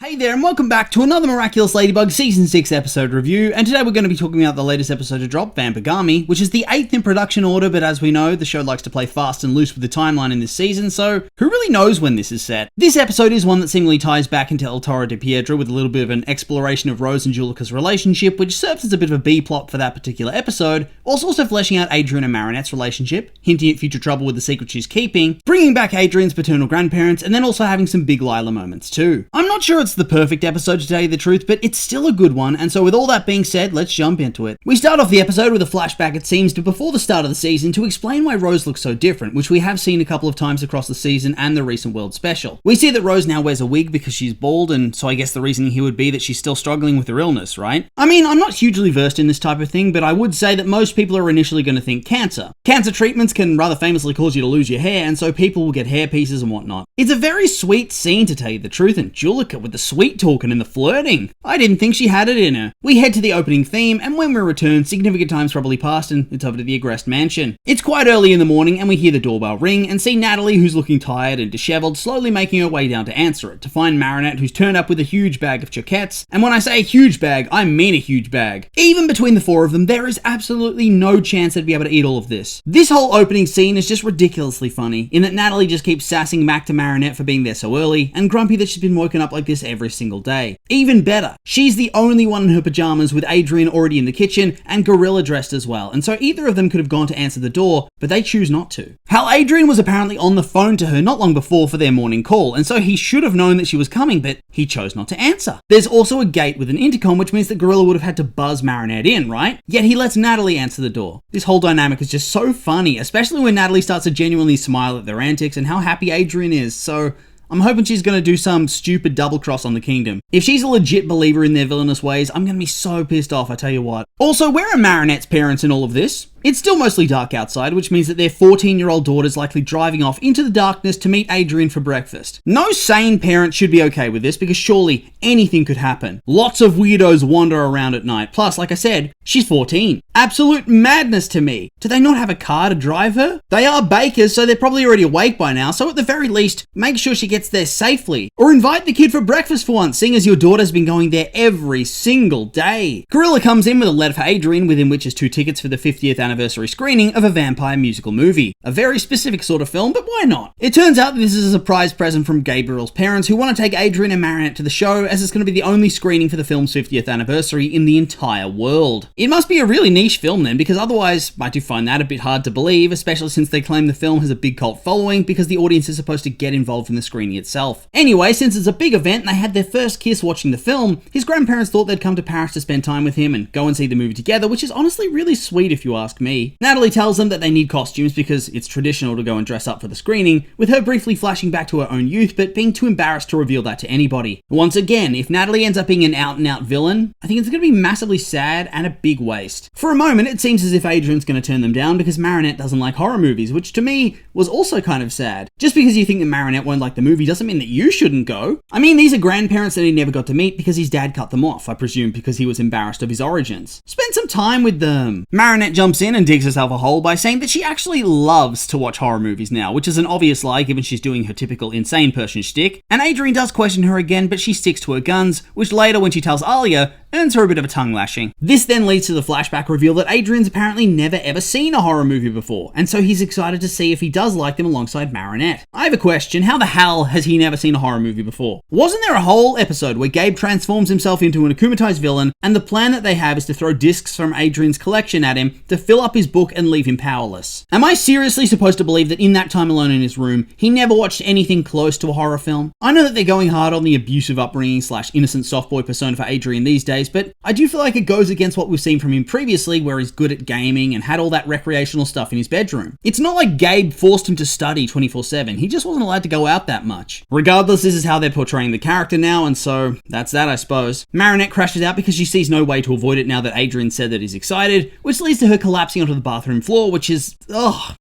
Hey there, and welcome back to another Miraculous Ladybug Season 6 episode review, and today we're going to be talking about the latest episode to drop, Vampagami, which is the 8th in production order, but as we know, the show likes to play fast and loose with the timeline in this season, so who really knows when this is set? This episode is one that seemingly ties back into El Toro de Piedra with a little bit of an exploration of Rose and Julica's relationship, which serves as a bit of a B-plot for that particular episode, whilst also fleshing out Adrian and Marinette's relationship, hinting at future trouble with the secret she's keeping, bringing back Adrian's paternal grandparents, and then also having some big Lila moments too. I'm not sure it's the perfect episode to tell you the truth, but it's still a good one, and so with all that being said, let's jump into it. We start off the episode with a flashback, it seems, to before the start of the season to explain why Rose looks so different, which we have seen a couple of times across the season and the recent World Special. We see that Rose now wears a wig because she's bald, and so I guess the reasoning here would be that she's still struggling with her illness, right? I mean, I'm not hugely versed in this type of thing, but I would say that most people are initially going to think cancer. Cancer treatments can rather famously cause you to lose your hair, and so people will get hair pieces and whatnot. It's a very sweet scene, to tell you the truth, and Julika with the sweet talking and the flirting. I didn't think she had it in her. We head to the opening theme, and when we return, significant time's probably passed and it's over to the Agreste mansion. It's quite early in the morning, and we hear the doorbell ring and see Natalie, who's looking tired and disheveled, slowly making her way down to answer it, to find Marinette, who's turned up with a huge bag of choquettes. And when I say a huge bag, I mean a huge bag. Even between the four of them, there is absolutely no chance they'd be able to eat all of this. This whole opening scene is just ridiculously funny, in that Natalie just keeps sassing Mac to Marinette for being there so early, and grumpy that she's been woken up like this every single day. Even better, she's the only one in her pajamas with Adrian already in the kitchen and Gorilla dressed as well, and so either of them could have gone to answer the door, but they choose not to. Hal, Adrian was apparently on the phone to her not long before for their morning call, and so he should have known that she was coming, but he chose not to answer. There's also a gate with an intercom, which means that Gorilla would have had to buzz Marinette in, right? Yet he lets Natalie answer the door. This whole dynamic is just so funny, especially when Natalie starts to genuinely smile at their antics and how happy Adrian is, so I'm hoping she's going to do some stupid double cross on the kingdom. If she's a legit believer in their villainous ways, I'm going to be so pissed off, I tell you what. Also, where are Marinette's parents in all of this? It's still mostly dark outside, which means that their 14-year-old daughter's likely driving off into the darkness to meet Adrian for breakfast. No sane parent should be okay with this, because surely anything could happen. Lots of weirdos wander around at night. Plus, like I said, she's 14. Absolute madness to me. Do they not have a car to drive her? They are bakers, so they're probably already awake by now, so at the very least, make sure she gets there safely. Or invite the kid for breakfast for once, seeing as your daughter's been going there every single day. Gorilla comes in with a letter for Adrian, within which is 2 tickets for the 50th anniversary screening of a vampire musical movie. A very specific sort of film, but why not? It turns out that this is a surprise present from Gabriel's parents, who want to take Adrian and Marinette to the show, as it's going to be the only screening for the film's 50th anniversary in the entire world. It must be a really niche film then, because otherwise I do find that a bit hard to believe, especially since they claim the film has a big cult following because the audience is supposed to get involved in the screening itself. Anyway, since it's a big event and they had their first kiss watching the film, his grandparents thought they'd come to Paris to spend time with him and go and see the movie together, which is honestly really sweet if you ask me. Natalie tells them that they need costumes because it's traditional to go and dress up for the screening, with her briefly flashing back to her own youth but being too embarrassed to reveal that to anybody. Once again, if Natalie ends up being an out-and-out villain, I think it's going to be massively sad and a big waste. For a moment, it seems as if Adrian's going to turn them down because Marinette doesn't like horror movies, which to me was also kind of sad. Just because you think that Marinette won't like the movie doesn't mean that you shouldn't go. I mean, these are grandparents that he never got to meet because his dad cut them off, I presume because he was embarrassed of his origins. Spend some time with them. Marinette jumps in and digs herself a hole by saying that she actually loves to watch horror movies now, which is an obvious lie given she's doing her typical insane person shtick, and Adrian does question her again, but she sticks to her guns, which later, when she tells Alia, earns her a bit of a tongue lashing. This then leads to the flashback reveal that Adrian's apparently never ever seen a horror movie before, and so he's excited to see if he does like them alongside Marinette. I have a question, how the hell has he never seen a horror movie before? Wasn't there a whole episode where Gabe transforms himself into an akumatized villain, and the plan that they have is to throw discs from Adrian's collection at him to fill up his book and leave him powerless? Am I seriously supposed to believe that in that time alone in his room, he never watched anything close to a horror film? I know that they're going hard on the abusive upbringing / innocent softboy persona for Adrian these days, but I do feel like it goes against what we've seen from him previously, where he's good at gaming and had all that recreational stuff in his bedroom. It's not like Gabe forced him to study 24/7, he just wasn't allowed to go out that much. Regardless, this is how they're portraying the character now, and so that's that, I suppose. Marinette crashes out because she sees no way to avoid it now that Adrian said that he's excited, which leads to her collapsing onto the bathroom floor, which is,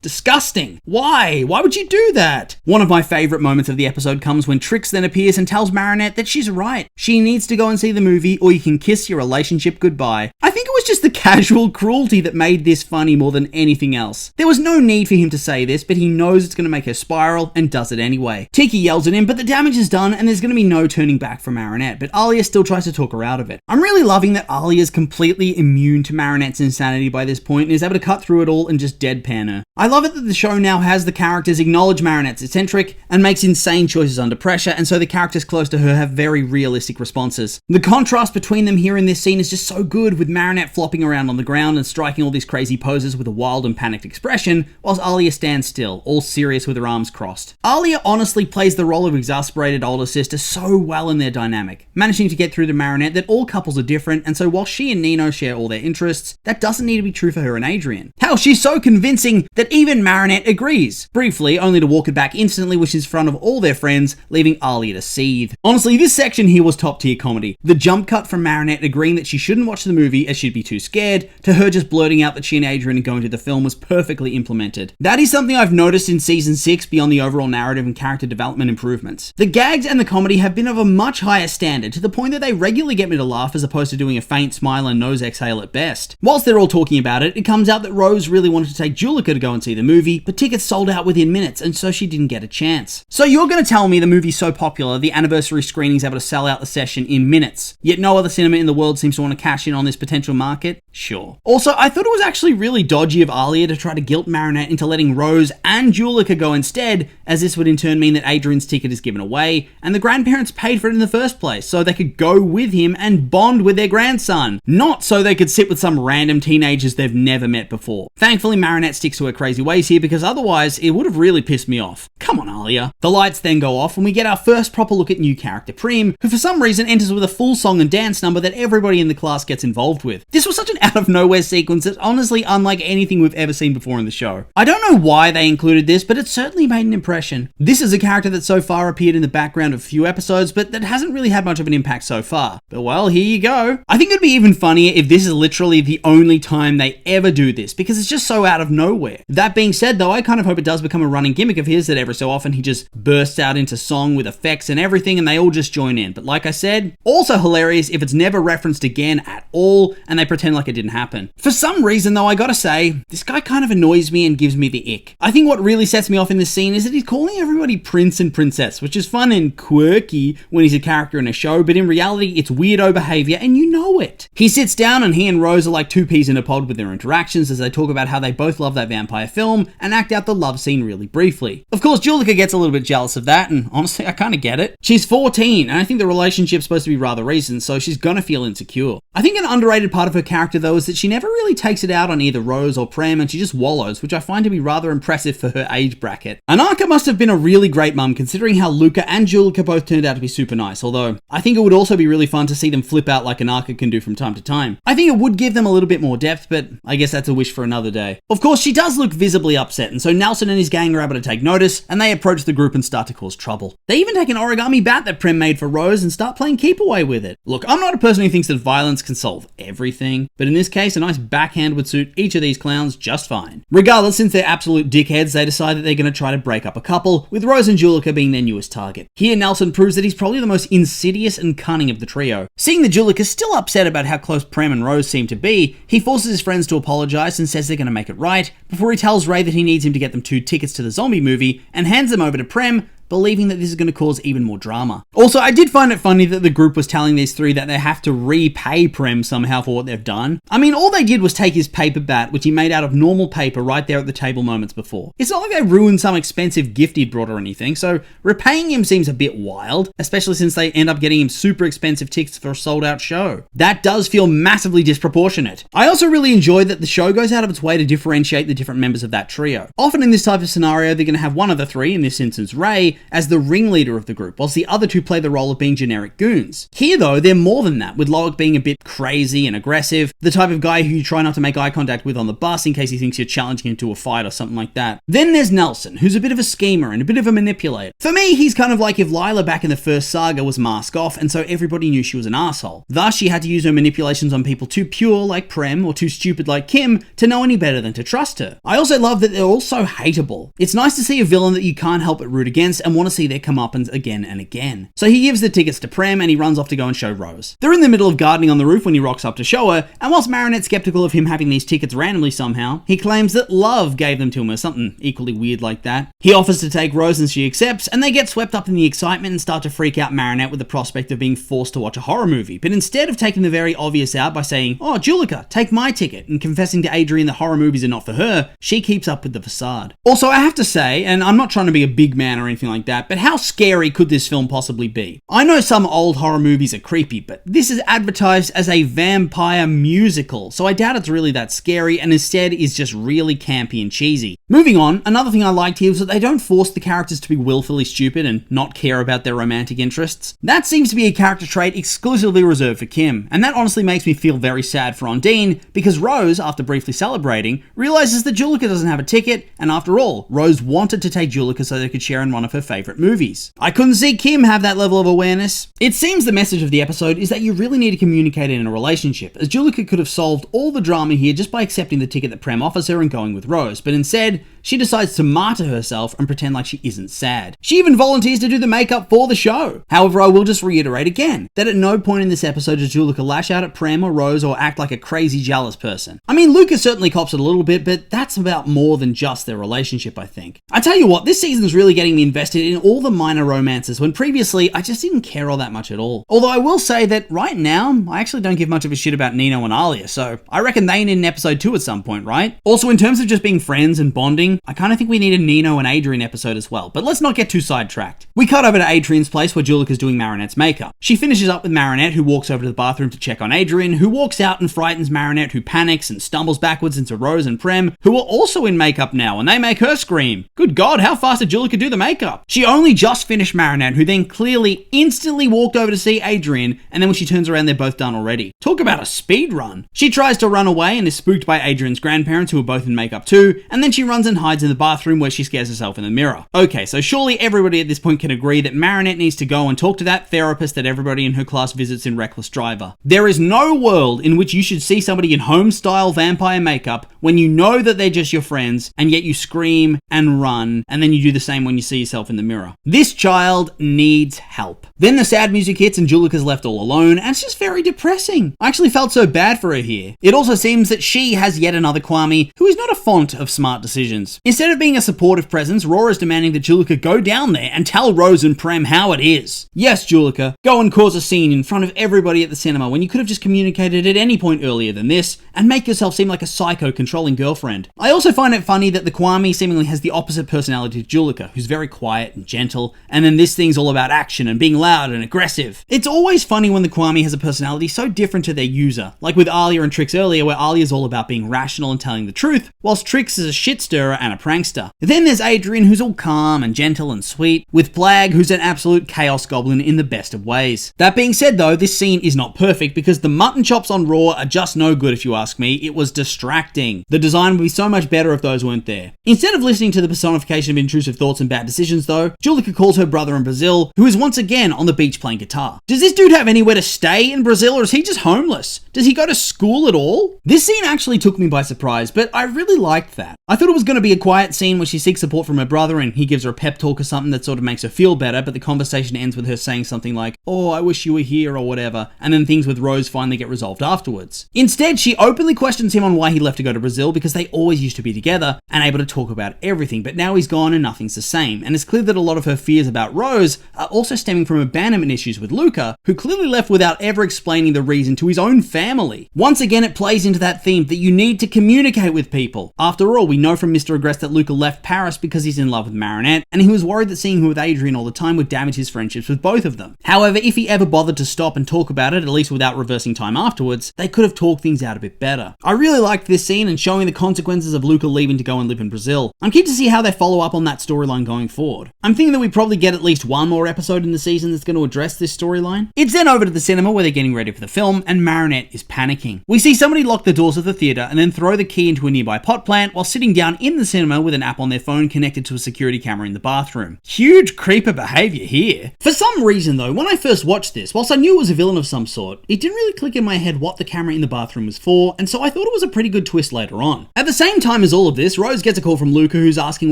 disgusting. Why? Why would you do that? One of my favourite moments of the episode comes when Trix then appears and tells Marinette that she's right. She needs to go and see the movie, or you can kiss your relationship goodbye. I think it was just the casual cruelty that made this funny more than anything else. There was no need for him to say this, but he knows it's going to make her spiral and does it anyway. Tiki yells at him, but the damage is done and there's going to be no turning back for Marinette, but Alia still tries to talk her out of it. I'm really loving that Alia is completely immune to Marinette's insanity by this point and is able to cut through it all and just deadpan her. I love it that the show now has the characters acknowledge Marinette's eccentric and makes insane choices under pressure, and so the characters close to her have very realistic responses. The contrast between them here in this scene is just so good, with Marinette flopping around on the ground and striking all these crazy poses with a wild and panicked expression, whilst Alia stands still, all serious with her arms crossed. Alia honestly plays the role of exasperated older sister so well in their dynamic, managing to get through to Marinette that all couples are different, and so while she and Nino share all their interests, that doesn't need to be true for her and Adrian. Hell, she's so convincing that even Marinette agrees, briefly, only to walk it back instantly, which is in front of all their friends, leaving Alia to seethe. Honestly, this section here was top tier comedy. The jump cut from Marinette agreeing that she shouldn't watch the movie as she'd be too scared, to her just blurting out that she and Adrian are going to the film was perfectly implemented. That is something I've noticed in season 6 beyond the overall narrative and character development improvements. The gags and the comedy have been of a much higher standard, to the point that they regularly get me to laugh as opposed to doing a faint smile and nose exhale at best. Whilst they're all talking about it, it comes out that Rose really wanted to take Julika to go and see the movie, but tickets sold out within minutes, and so she didn't get a chance. So you're going to tell me the movie's so popular, the anniversary screening's able to sell out the session in minutes, yet no other cinema in the world seems to want to cash in on this potential market? Sure. Also, I thought it was actually really dodgy of Alia to try to guilt Marinette into letting Rose and Julika go instead, as this would in turn mean that Adrian's ticket is given away, and the grandparents paid for it in the first place, so they could go with him and bond with their grandson, not so they could sit with some random teenagers they've never met before. Thankfully, Marinette sticks to her crazy ways here, because otherwise it would have really pissed me off. Come on, Alia. The lights then go off, and we get our first proper look at new character Prim, who for some reason enters with a full song and dance number that everybody in the class gets involved with. This was such an out-of-nowhere sequence that's honestly unlike anything we've ever seen before in the show. I don't know why they included this, but it certainly made an impression. This is a character that so far appeared in the background of a few episodes, but that hasn't really had much of an impact so far. But well, here you go. I think it'd be even funnier if this is literally the only time they ever do this, because it's just so out of nowhere. That being said though, I kind of hope it does become a running gimmick of his that every so often he just bursts out into song with effects and everything and they all just join in. But like I said, also hilarious if it's never referenced again at all and they pretend like it didn't happen. For some reason though, I gotta say, this guy kind of annoys me and gives me the ick. I think what really sets me off in this scene is that he's calling everybody prince and princess, which is fun and quirky when he's a character in a show, but in reality it's weirdo behavior and you know it. He sits down and he and Rose are like two peas in a pod with their interactions as they talk about how they both love that vampire film and act out the love scene really briefly. Of course, Julika gets a little bit jealous of that, and honestly, I kind of get it. She's 14, and I think the relationship's supposed to be rather recent, so she's gonna feel insecure. I think an underrated part of her character, though, is that she never really takes it out on either Rose or Prem, and she just wallows, which I find to be rather impressive for her age bracket. Anarka must have been a really great mum, considering how Luca and Julika both turned out to be super nice, although I think it would also be really fun to see them flip out like Anarka can do from time to time. I think it would give them a little bit more depth, but I guess that's a wish for another day. Of course, she does look visibly upset, and so Nelson and his gang are able to take notice, and they approach the group and start to cause trouble. They even take an origami bat that Prem made for Rose and start playing keep away with it. Look, I'm not a person who thinks that violence can solve everything, but in this case, a nice backhand would suit each of these clowns just fine. Regardless, since they're absolute dickheads, they decide that they're going to try to break up a couple, with Rose and Julika being their newest target. Here, Nelson proves that he's probably the most insidious and cunning of the trio. Seeing that Julika's still upset about how close Prem and Rose seem to be, he forces his friends to apologize and says they're going to make it right, before he tells Ray that he needs him to get them 2 tickets to the zombie movie, and hands them over to Prem, believing that this is going to cause even more drama. Also, I did find it funny that the group was telling these three that they have to repay Prem somehow for what they've done. I mean, all they did was take his paper bat, which he made out of normal paper right there at the table moments before. It's not like they ruined some expensive gift he'd brought or anything, so repaying him seems a bit wild, especially since they end up getting him super expensive tickets for a sold-out show. That does feel massively disproportionate. I also really enjoy that the show goes out of its way to differentiate the different members of that trio. Often in this type of scenario, they're going to have one of the three, in this instance Ray, as the ringleader of the group, whilst the other two play the role of being generic goons. Here though, they're more than that, with Loic being a bit crazy and aggressive, the type of guy who you try not to make eye contact with on the bus in case he thinks you're challenging him to a fight or something like that. Then there's Nelson, who's a bit of a schemer and a bit of a manipulator. For me, he's kind of like if Lila back in the first saga was mask off, and so everybody knew she was an asshole. Thus, she had to use her manipulations on people too pure like Prem or too stupid like Kim to know any better than to trust her. I also love that they're all so hateable. It's nice to see a villain that you can't help but root against, and want to see their comeuppance again and again. So he gives the tickets to Prem and he runs off to go and show Rose. They're in the middle of gardening on the roof when he rocks up to show her, and whilst Marinette's skeptical of him having these tickets randomly somehow, he claims that love gave them to him or something equally weird like that. He offers to take Rose and she accepts, and they get swept up in the excitement and start to freak out Marinette with the prospect of being forced to watch a horror movie. But instead of taking the very obvious out by saying, "Oh, Julika, take my ticket," and confessing to Adrian that horror movies are not for her, she keeps up with the facade. Also, I have to say, and I'm not trying to be a big man or anything like that, but how scary could this film possibly be? I know some old horror movies are creepy, but this is advertised as a vampire musical, so I doubt it's really that scary and instead is just really campy and cheesy. Moving on, another thing I liked here was that they don't force the characters to be willfully stupid and not care about their romantic interests. That seems to be a character trait exclusively reserved for Kim, and that honestly makes me feel very sad for Ondine, because Rose, after briefly celebrating, realizes that Julika doesn't have a ticket, and after all, Rose wanted to take Julika so they could share in one of her favorite movies. I couldn't see Kim have that level of awareness. It seems the message of the episode is that you really need to communicate in a relationship, as Julika could have solved all the drama here just by accepting the ticket that Prem offers her and going with Rose, but instead, she decides to martyr herself and pretend like she isn't sad. She even volunteers to do the makeup for the show. However, I will just reiterate again, that at no point in this episode does Julika lash out at Prem or Rose or act like a crazy jealous person. I mean, Lucas certainly cops it a little bit, but that's about more than just their relationship, I think. I tell you what, this season's really getting me invested in all the minor romances, when previously I just didn't care all that much at all. Although I will say that right now, I actually don't give much of a shit about Nino and Alia, so I reckon they need an episode 2 at some point, right? Also, in terms of just being friends and bonding, I kind of think we need a Nino and Adrian episode as well, but let's not get too sidetracked. We cut over to Adrian's place where Julika's doing Marinette's makeup. She finishes up with Marinette, who walks over to the bathroom to check on Adrian, who walks out and frightens Marinette, who panics and stumbles backwards into Rose and Prem, who are also in makeup now, and they make her scream. Good God, how fast did Julika do the makeup? She only just finished Marinette, who then clearly instantly walked over to see Adrian, and then when she turns around, they're both done already. Talk about a speed run. She tries to run away and is spooked by Adrian's grandparents, who are both in makeup too, and then she runs and hides in the bathroom where she scares herself in the mirror. Okay, so surely everybody at this point can agree that Marinette needs to go and talk to that therapist that everybody in her class visits in Reckless Driver. There is no world in which you should see somebody in home-style vampire makeup when you know that they're just your friends, and yet you scream and run, and then you do the same when you see yourself in the mirror. This child needs help. Then the sad music hits and Julika's left all alone, and it's just very depressing. I actually felt so bad for her here. It also seems that she has yet another Kwame who is not a font of smart decisions. Instead of being a supportive presence, Roar is demanding that Julika go down there and tell Rose and Prem how it is. Yes, Julika, go and cause a scene in front of everybody at the cinema when you could have just communicated at any point earlier than this, and make yourself seem like a psycho controlling girlfriend. I also find it funny that the Kwame seemingly has the opposite personality to Julika, who's very quiet and gentle, and then this thing's all about action and being loud and aggressive. It's always funny when the Kwame has a personality so different to their user, like with Alia and Trix earlier, where Alia's all about being rational and telling the truth, whilst Trix is a shit stirrer and a prankster. Then there's Adrian, who's all calm and gentle and sweet, with Plag, who's an absolute chaos goblin in the best of ways. That being said though, this scene is not perfect because the mutton chops on Raw are just no good if you ask me. It was distracting. The design would be so much better if those weren't there. Instead of listening to the personification of intrusive thoughts and bad decisions though, Julika calls her brother in Brazil, who is once again on the beach playing guitar. Does this dude have anywhere to stay in Brazil, or is he just homeless? Does he go to school at all? This scene actually took me by surprise, but I really liked that. I thought it was going to be a quiet scene where she seeks support from her brother and he gives her a pep talk or something that sort of makes her feel better, but the conversation ends with her saying something like, "Oh, I wish you were here," or whatever, and then things with Rose finally get resolved afterwards. Instead, she openly questions him on why he left to go to Brazil, because they always used to be together and able to talk about everything, but now he's gone and nothing's the same, and it's clear that a lot of her fears about Rose are also stemming from abandonment issues with Luca, who clearly left without ever explaining the reason to his own family. Once again, it plays into that theme that you need to communicate with people. After all, we know from Mr. Agreste that Luca left Paris because he's in love with Marinette, and he was worried that seeing her with Adrian all the time would damage his friendships with both of them. However, if he ever bothered to stop and talk about it, at least without reversing time afterwards, they could have talked things out a bit better. I really liked this scene and showing the consequences of Luca leaving to go and live in Brazil. I'm keen to see how they follow up on that storyline going forward. I'm thinking that we probably get at least one more episode in the season that's going to address this storyline. It's then over to the cinema where they're getting ready for the film, and Marinette is panicking. We see somebody lock the doors of the theatre and then throw the key into a nearby pot plant while sitting down in the cinema with an app on their phone connected to a security camera in the bathroom. Huge creeper behaviour here. For some reason though, when I first watched this, whilst I knew it was a villain of some sort, it didn't really click in my head what the camera in the bathroom was for, and so I thought it was a pretty good twist later on. At the same time as all of this, Rose gets a call from Luca who's asking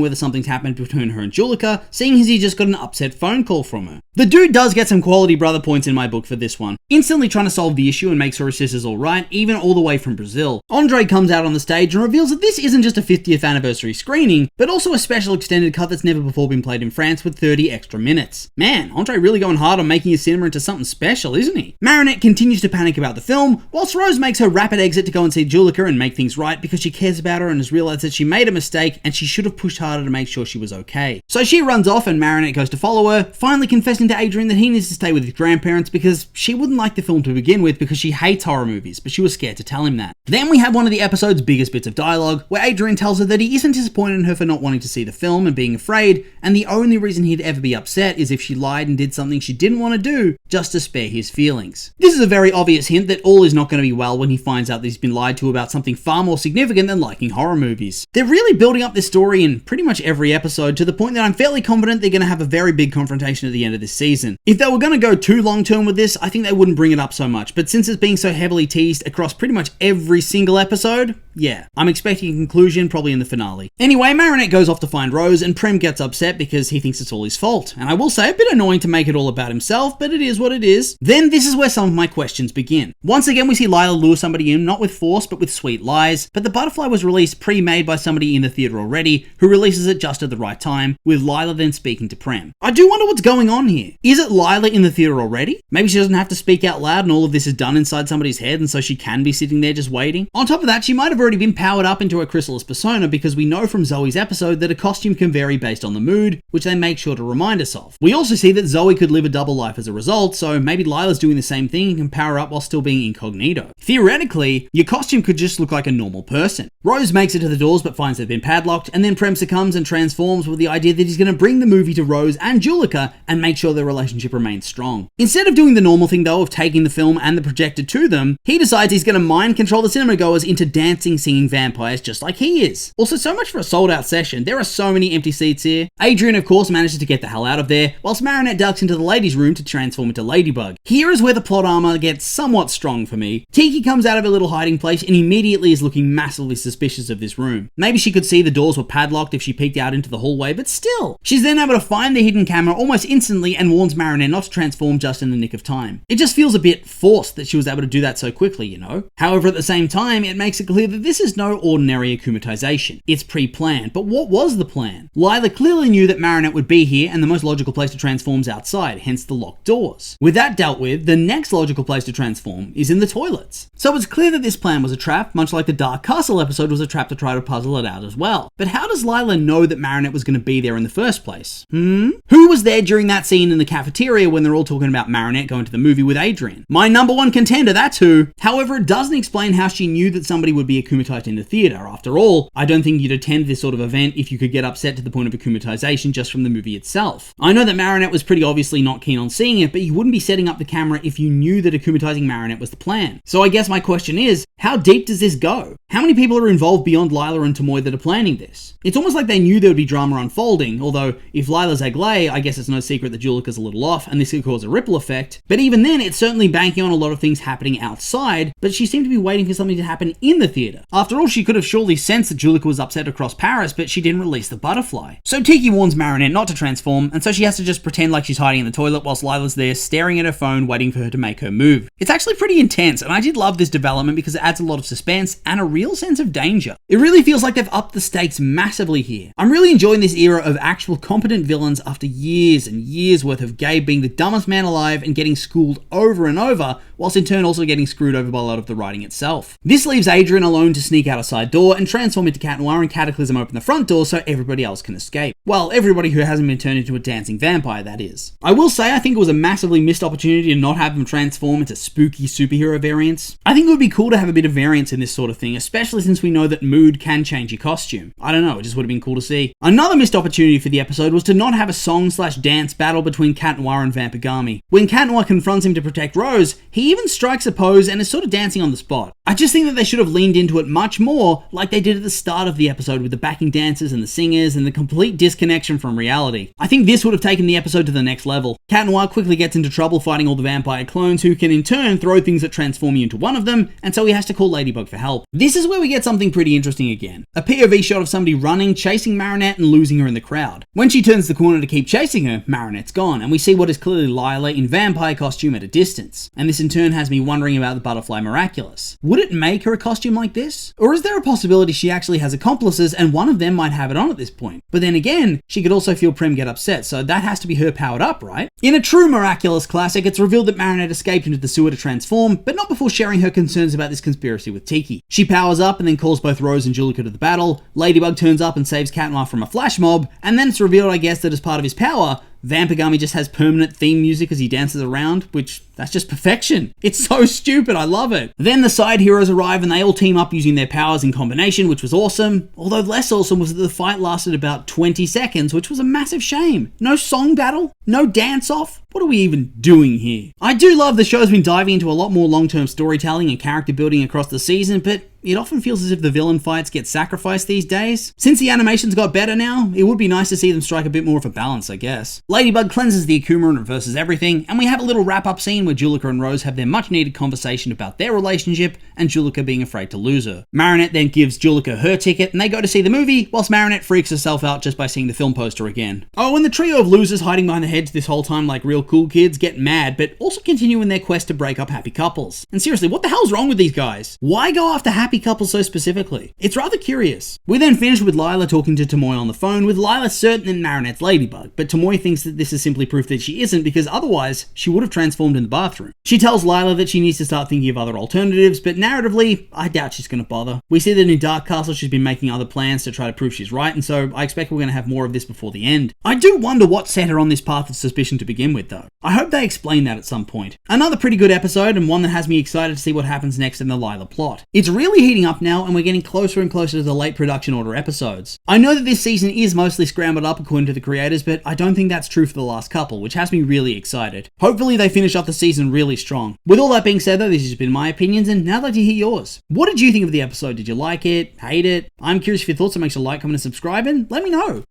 whether something's happened between her and Julika, seeing as he just got an upset phone call from her. The dude does get some quality brother points in my book for this one, instantly trying to solve the issue and make sure his sister's alright, even all the way from Brazil. Andre comes out on the stage and reveals that this isn't just a 50th anniversary screening, but also a special extended cut that's never before been played in France with 30 extra minutes. Man, Andre really going hard on making his cinema into something special, isn't he? Marinette continues to panic about the film, whilst Rose makes her rapid exit to go and see Julika and make things right because she cares about her and has realised that she made a mistake and she should have pushed harder to make sure she was okay. So she runs off and Marinette goes to follow her, finally confessing to Adrian that he needs to stay with his grandparents because she wouldn't like the film to begin with because she hates horror movies, but she was scared to tell him that. Then we have one of the episode's biggest bits of dialogue, where Adrian tells her that he isn't disappointed in her for not wanting to see the film and being afraid, and the only reason he'd ever be upset is if she lied and did something she didn't want to do, just to spare his feelings. This is a very obvious hint that all is not going to be well when he finds out that he's been lied to about something far more significant than liking horror movies. They're really building up this story in pretty much every episode to the point that I'm fairly confident they're going to have a very big confrontation at the end of this season. If they were going to go too long term with this, I think they wouldn't bring it up so much, but since it's being so heavily teased across pretty much every single episode, yeah, I'm expecting a conclusion probably in the finale. Anyway, Marinette goes off to find Rose and Prem gets upset because he thinks it's all his fault. And I will say, a bit annoying to make it all about himself, but it is what it is. Then this is where some of my questions begin. Once again, we see Lila lure somebody in, not with force, but with sweet lies. But the butterfly was released pre-made by somebody in the theatre already, who releases it just at the right time, with Lila then speaking to Prem. I do wonder what's going on here. Is it Lila in the theatre already? Maybe she doesn't have to speak out loud and all of this is done inside somebody's head and so she can be sitting there just waiting. On top of that, she might have already been powered up into a chrysalis persona because we know from Zoe's episode that a costume can vary based on the mood, which they make sure to remind us of. We also see that Zoe could live a double life as a result, so maybe Lila's doing the same thing and can power up while still being incognito. Theoretically, your costume could just look like a normal person. Rose makes it to the doors but finds they've been padlocked, and then Prem succumbs and transforms with the idea that he's going to bring the movie to Rose and Julika and make sure their relationship remains strong. Instead of doing the normal thing though of taking the film and the projector to them, he decides he's going to mind control the cinema goers into dancing, singing vampires just like he is. Also, so much for a sold out session. There are so many empty seats here. Adrian of course manages to get the hell out of there, whilst Marinette ducks into the ladies' room to transform into Ladybug. Here is where the plot armor gets somewhat strong for me. Tiki comes out of her little hiding place and immediately is looking massively suspicious of this room. Maybe she could see the doors were padlocked if she peeked out into the hallway, but still. She's then able to find the hidden camera almost instantly and warns Marinette not to transform just in the nick of time. It just feels a bit forced that she was able to do that so quickly, you know? However, at the same time, it makes it clear that this is no ordinary akumatization. It's pre-planned, but what was the plan? Lila clearly knew that Marinette would be here and the most logical place to transform is outside, hence the locked doors. With that dealt with, the next logical place to transform is in the toilets. So it's clear that this plan was a trap, much like the Dark Castle episode was a trap to try to puzzle it out as well. But how does Lila know that Marinette was going to be there in the first place? Who was there during that scene in the cafeteria when they're all talking about Marinette going to the movie with Adrian? My number one contender, that's who. However, it doesn't explain how she knew that somebody would be akumatized in the theatre. After all, I don't think you'd attend this sort of event if you could get upset to the point of akumatization just from the movie itself. I know that Marinette was pretty obviously not keen on seeing it, but you wouldn't be setting up the camera if you knew that akumatizing Marinette was the plan. So I guess my question is, how deep does this go? How many people are involved beyond Lila and Tomoe that are planning this? It's almost like they knew there would be drama unfolding, although if Lila's Aglaé, I guess it's no secret that Julika's a little off and this could cause a ripple effect. But even then, it's certainly banking on a lot of things happening outside, but she seemed to be waiting for something to happen in the theatre. After all, she could have surely sensed that Julika was upset across Paris, but she didn't release the butterfly. So Tiki warns Marinette not to transform, and so she has to just pretend like she's hiding in the toilet whilst Lila's there staring at her phone waiting for her to make her move. It's actually pretty intense, and I did love this development because it adds a lot of suspense and a real sense of danger. It really feels like they've upped the stakes massively here. I'm really enjoying this era of actual competent villains after years and years worth of Gabe being the dumbest man alive and getting schooled over and over, whilst in turn also getting screwed over by a lot of the writing itself. This leaves Adrian alone to sneak out a side door and transform into Cat Noir and Cataclysm open the front door so everybody else can escape. Well, everybody who hasn't been turned into a dancing vampire, that is. I will say I think it was a massively missed opportunity to not have them transform into spooky superhero variants. I think it would be cool to have a bit of variance in this sort of thing, especially since we know that mood can change your costume. I don't know, it just would have been cool to see. Another missed opportunity for the episode was to not have a song/dance battle between Cat Noir and Vampagami. When Cat Noir confronts him to protect Rose, he He even strikes a pose and is sort of dancing on the spot. I just think that they should have leaned into it much more like they did at the start of the episode with the backing dancers and the singers and the complete disconnection from reality. I think this would have taken the episode to the next level. Cat Noir quickly gets into trouble fighting all the vampire clones who can in turn throw things that transform you into one of them, and so he has to call Ladybug for help. This is where we get something pretty interesting again. A POV shot of somebody running, chasing Marinette and losing her in the crowd. When she turns the corner to keep chasing her, Marinette's gone, and we see what is clearly Lila in vampire costume at a distance. And this in turn has me wondering about the Butterfly Miraculous. Would it make her a costume like this? Or is there a possibility she actually has accomplices and one of them might have it on at this point? But then again, she could also feel Prem get upset, so that has to be her powered up, right? In a true Miraculous classic, it's revealed that Marinette escaped into the sewer to transform, but not before sharing her concerns about this conspiracy with Tiki. She powers up and then calls both Rose and Julika to the battle. Ladybug turns up and saves Cat Noir from a flash mob, and then it's revealed, I guess, that as part of his power, Vampagami just has permanent theme music as he dances around, which, that's just perfection. It's so stupid, I love it. Then the side heroes arrive and they all team up using their powers in combination, which was awesome. Although less awesome was that the fight lasted about 20 seconds, which was a massive shame. No song battle? No dance-off? What are we even doing here? I do love the show's been diving into a lot more long-term storytelling and character building across the season, but it often feels as if the villain fights get sacrificed these days. Since the animations got better now, it would be nice to see them strike a bit more of a balance, I guess. Ladybug cleanses the Akuma and reverses everything, and we have a little wrap-up scene where Julika and Rose have their much-needed conversation about their relationship and Julika being afraid to lose her. Marinette then gives Julika her ticket, and they go to see the movie, whilst Marinette freaks herself out just by seeing the film poster again. Oh, and the trio of losers hiding behind the heads this whole time like real cool kids get mad, but also continue in their quest to break up happy couples. And seriously, what the hell's wrong with these guys? Why go after happy couples so specifically? It's rather curious. We then finish with Lila talking to Tomoe on the phone, with Lila certain that Marinette's Ladybug, but Tomoe thinks that this is simply proof that she isn't, because otherwise she would have transformed in the bathroom. She tells Lila that she needs to start thinking of other alternatives, but narratively, I doubt she's going to bother. We see that in Dark Castle she's been making other plans to try to prove she's right, and so I expect we're going to have more of this before the end. I do wonder what set her on this path of suspicion to begin with, though. I hope they explain that at some point. Another pretty good episode, and one that has me excited to see what happens next in the Lila plot. It's really heating up now, and we're getting closer and closer to the late production order episodes. I know that this season is mostly scrambled up according to the creators, but I don't think that's true for the last couple, which has me really excited. Hopefully they finish off the season really strong. With all that being said though, this has been my opinions, and now I'd like to hear yours. What did you think of the episode? Did you like it? Hate it? I'm curious if your thoughts, so make sure to like, comment, and subscribe, and let me know.